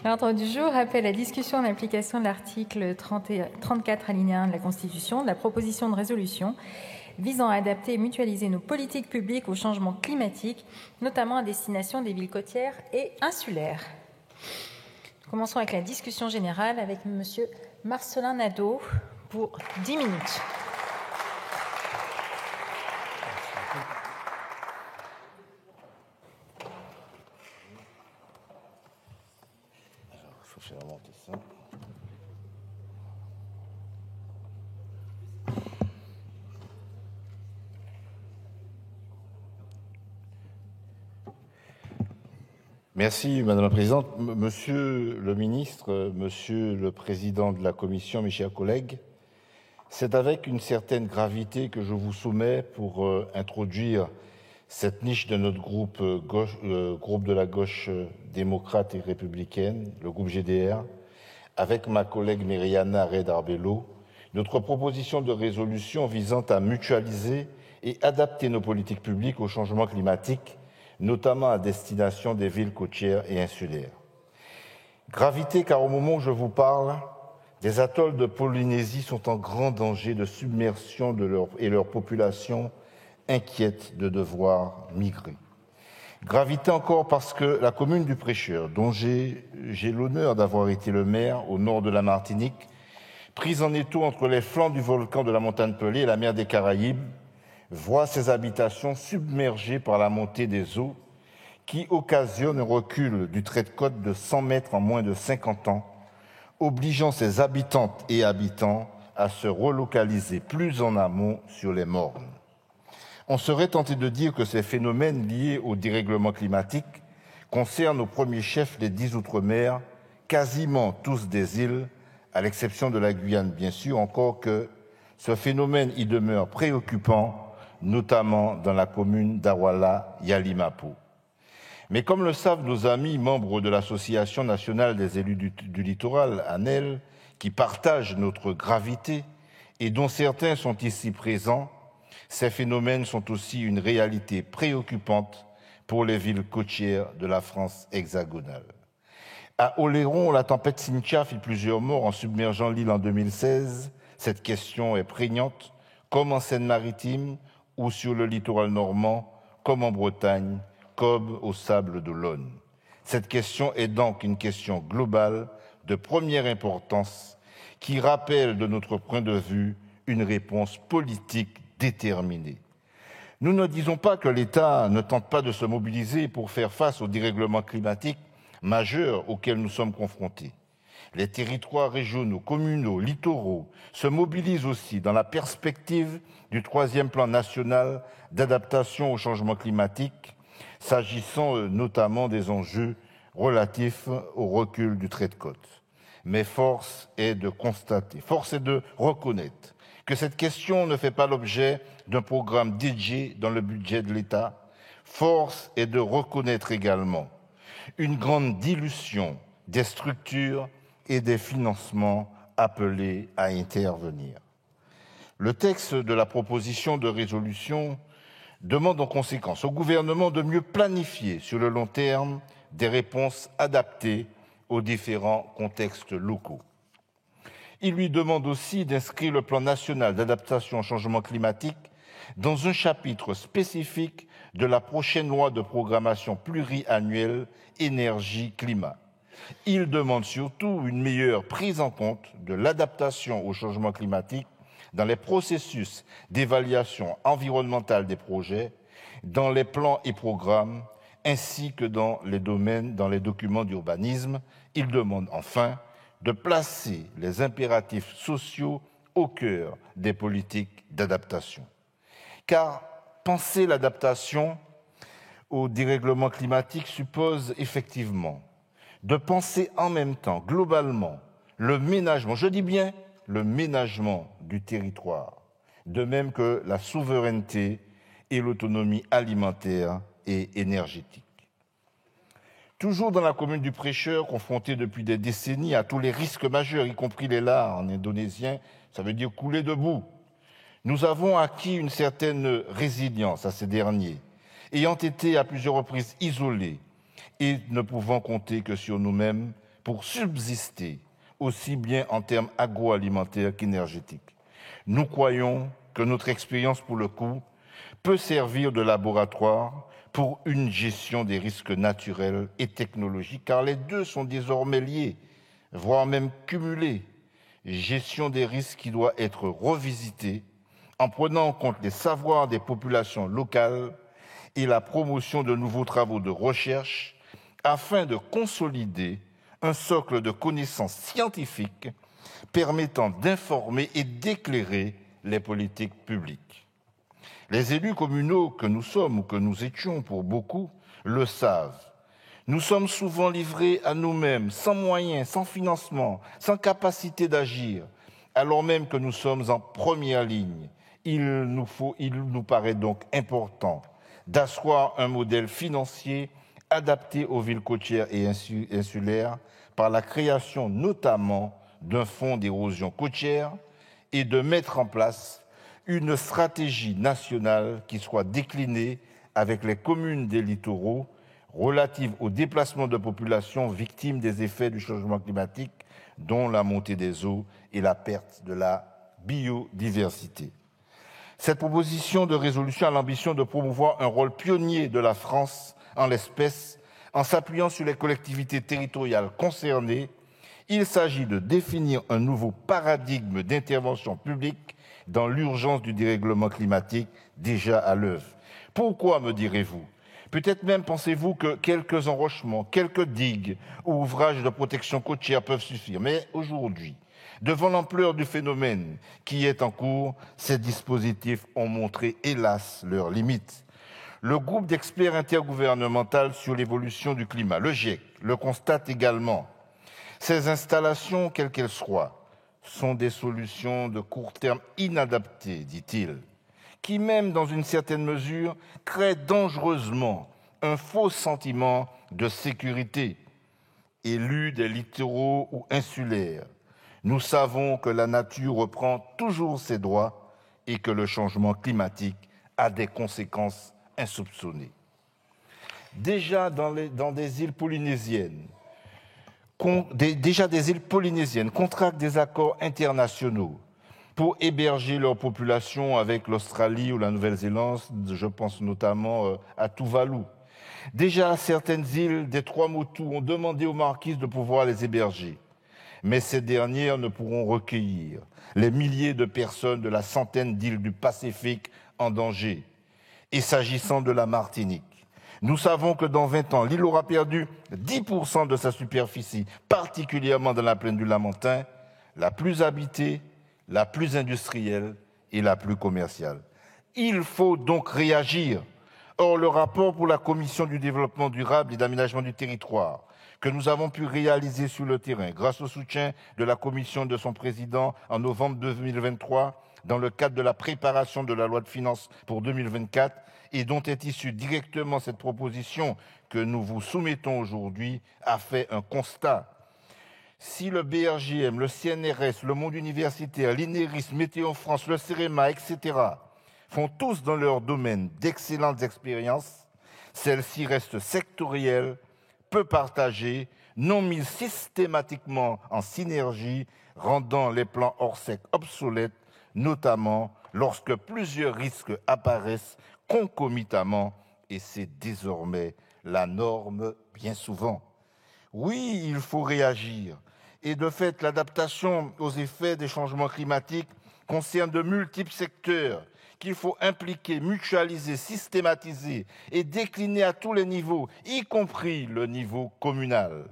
L'ordre du jour appelle la discussion en application de l'article 34 alinéa 1 de la Constitution de la proposition de résolution visant à adapter et mutualiser nos politiques publiques au changement climatique, notamment à destination des villes côtières et insulaires. Commençons avec la discussion générale avec M. Marcelin Nadeau pour 10 minutes. Merci, Madame la Présidente. Monsieur le Ministre, Monsieur le Président de la Commission, mes chers collègues, c'est avec une certaine gravité que je vous soumets pour introduire cette niche de notre groupe de la gauche démocrate et républicaine, le groupe GDR, avec ma collègue Myriana Redarbello, notre proposition de résolution visant à mutualiser et adapter nos politiques publiques au changement climatique, notamment à destination des villes côtières et insulaires. Gravité, car au moment où je vous parle, des atolls de Polynésie sont en grand danger de submersion et leur population inquiète de devoir migrer. Gravité encore parce que la commune du Prêcheur, dont j'ai l'honneur d'avoir été le maire au nord de la Martinique, prise en étau entre les flancs du volcan de la montagne Pelée et la mer des Caraïbes, voit ses habitations submergées par la montée des eaux qui occasionne un recul du trait de côte de 100 mètres en moins de 50 ans, obligeant ses habitantes et habitants à se relocaliser plus en amont sur les mornes. On serait tenté de dire que ces phénomènes liés au dérèglement climatique concernent au premier chef les 10 outre-mer, quasiment tous des îles, à l'exception de la Guyane bien sûr, encore que ce phénomène y demeure préoccupant, notamment dans la commune d'Awala-Yalimapo. Mais comme le savent nos amis membres de l'Association nationale des élus du littoral, ANEL, qui partagent notre gravité et dont certains sont ici présents, ces phénomènes sont aussi une réalité préoccupante pour les villes côtières de la France hexagonale. À Oléron, la tempête Cynthia fit plusieurs morts en submergeant l'île en 2016. Cette question est prégnante, comme en Seine-Maritime ou sur le littoral normand, comme en Bretagne, comme au sable d'Olonne. Cette question est donc une question globale de première importance qui rappelle de notre point de vue une réponse politique déterminée. Nous ne disons pas que l'État ne tente pas de se mobiliser pour faire face au dérèglement climatique majeur auquel nous sommes confrontés. Les territoires régionaux, communaux, littoraux se mobilisent aussi dans la perspective du 3e plan national d'adaptation au changement climatique, s'agissant notamment des enjeux relatifs au recul du trait de côte. Mais force est de constater, force est de reconnaître que cette question ne fait pas l'objet d'un programme dédié dans le budget de l'État. Force est de reconnaître également une grande dilution des structures et des financements appelés à intervenir. Le texte de la proposition de résolution demande en conséquence au gouvernement de mieux planifier sur le long terme des réponses adaptées aux différents contextes locaux. Il lui demande aussi d'inscrire le plan national d'adaptation au changement climatique dans un chapitre spécifique de la prochaine loi de programmation pluriannuelle énergie-climat. Il demande surtout une meilleure prise en compte de l'adaptation au changement climatique dans les processus d'évaluation environnementale des projets, dans les plans et programmes, ainsi que dans les documents d'urbanisme. Il demande enfin de placer les impératifs sociaux au cœur des politiques d'adaptation. Car penser l'adaptation au dérèglement climatique suppose effectivement de penser en même temps, globalement, le ménagement, je dis bien le ménagement du territoire, de même que la souveraineté et l'autonomie alimentaire et énergétique. Toujours dans la commune du Prêcheur, confrontée depuis des décennies à tous les risques majeurs, y compris les lares en indonésien, ça veut dire couler debout, nous avons acquis une certaine résilience à ces derniers, ayant été à plusieurs reprises isolés et ne pouvant compter que sur nous-mêmes pour subsister, aussi bien en termes agroalimentaires qu'énergétiques. Nous croyons que notre expérience, pour le coup, peut servir de laboratoire pour une gestion des risques naturels et technologiques, car les deux sont désormais liés, voire même cumulés. Gestion des risques qui doit être revisitée en prenant en compte les savoirs des populations locales et la promotion de nouveaux travaux de recherche afin de consolider un socle de connaissances scientifiques permettant d'informer et d'éclairer les politiques publiques. Les élus communaux que nous sommes ou que nous étions pour beaucoup le savent. Nous sommes souvent livrés à nous-mêmes, sans moyens, sans financement, sans capacité d'agir, alors même que nous sommes en première ligne. Il nous paraît donc important d'asseoir un modèle financier adapté aux villes côtières et insulaires par la création notamment d'un fonds d'érosion côtière et de mettre en place une stratégie nationale qui soit déclinée avec les communes des littoraux relative au déplacement de populations victimes des effets du changement climatique, dont la montée des eaux et la perte de la biodiversité. Cette proposition de résolution a l'ambition de promouvoir un rôle pionnier de la France en l'espèce, en s'appuyant sur les collectivités territoriales concernées. Il s'agit de définir un nouveau paradigme d'intervention publique dans l'urgence du dérèglement climatique déjà à l'œuvre. Pourquoi, me direz-vous ? Peut-être même pensez-vous que quelques enrochements, quelques digues ou ouvrages de protection côtière peuvent suffire. Mais aujourd'hui, devant l'ampleur du phénomène qui est en cours, ces dispositifs ont montré, hélas, leurs limites. Le groupe d'experts intergouvernemental sur l'évolution du climat, le GIEC, le constate également. Ces installations, quelles qu'elles soient, sont des solutions de court terme inadaptées, dit-il, qui, même dans une certaine mesure, créent dangereusement un faux sentiment de sécurité. Élus des littoraux ou insulaires, nous savons que la nature reprend toujours ses droits et que le changement climatique a des conséquences insoupçonnées. Déjà des îles polynésiennes contractent des accords internationaux pour héberger leur population avec l'Australie ou la Nouvelle-Zélande, je pense notamment à Tuvalu. Déjà, certaines îles des Trois-Motus ont demandé aux marquises de pouvoir les héberger, mais ces dernières ne pourront recueillir les milliers de personnes de la centaine d'îles du Pacifique en danger. Et s'agissant de la Martinique, nous savons que dans 20 ans, l'île aura perdu 10% de sa superficie, particulièrement dans la plaine du Lamentin, la plus habitée, la plus industrielle et la plus commerciale. Il faut donc réagir. Or, le rapport pour la Commission du développement durable et d'aménagement du territoire que nous avons pu réaliser sur le terrain grâce au soutien de la Commission et de son président en novembre 2023 dans le cadre de la préparation de la loi de finances pour 2024 et dont est issue directement cette proposition que nous vous soumettons aujourd'hui, a fait un constat. Si le BRGM, le CNRS, le monde universitaire, l'INERIS, Météo France, le CEREMA, etc. font tous dans leur domaine d'excellentes expériences, celles-ci restent sectorielles, peu partagées, non mises systématiquement en synergie, rendant les plans Orsec obsolètes, notamment lorsque plusieurs risques apparaissent concomitamment, et c'est désormais la norme bien souvent. Oui, il faut réagir. Et de fait, l'adaptation aux effets des changements climatiques concerne de multiples secteurs qu'il faut impliquer, mutualiser, systématiser et décliner à tous les niveaux, y compris le niveau communal.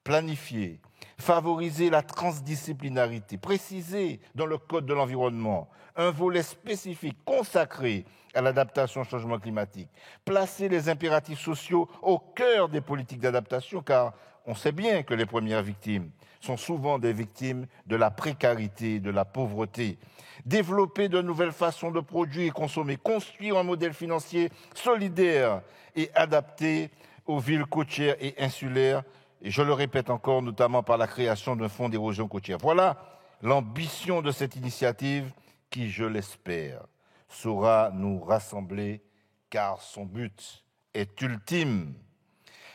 Planifier, favoriser la transdisciplinarité, préciser dans le Code de l'environnement un volet spécifique consacré à l'adaptation au changement climatique, placer les impératifs sociaux au cœur des politiques d'adaptation, car on sait bien que les premières victimes sont souvent des victimes de la précarité, de la pauvreté. Développer de nouvelles façons de produire et consommer, construire un modèle financier solidaire et adapté aux villes côtières et insulaires, et je le répète encore, notamment par la création d'un fonds d'érosion côtière. Voilà l'ambition de cette initiative qui, je l'espère, saura nous rassembler, car son but est ultime.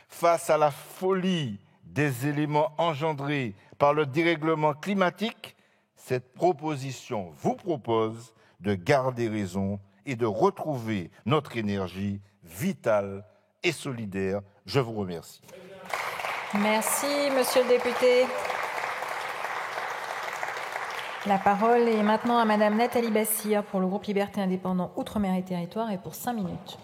Face à la folie des éléments engendrés par le dérèglement climatique, cette proposition vous propose de garder raison et de retrouver notre énergie vitale et solidaire. Je vous remercie. Merci, monsieur le député. La parole est maintenant à madame Nathalie Bassire pour le groupe Liberté Indépendants Outre-mer et Territoires et pour 5 minutes.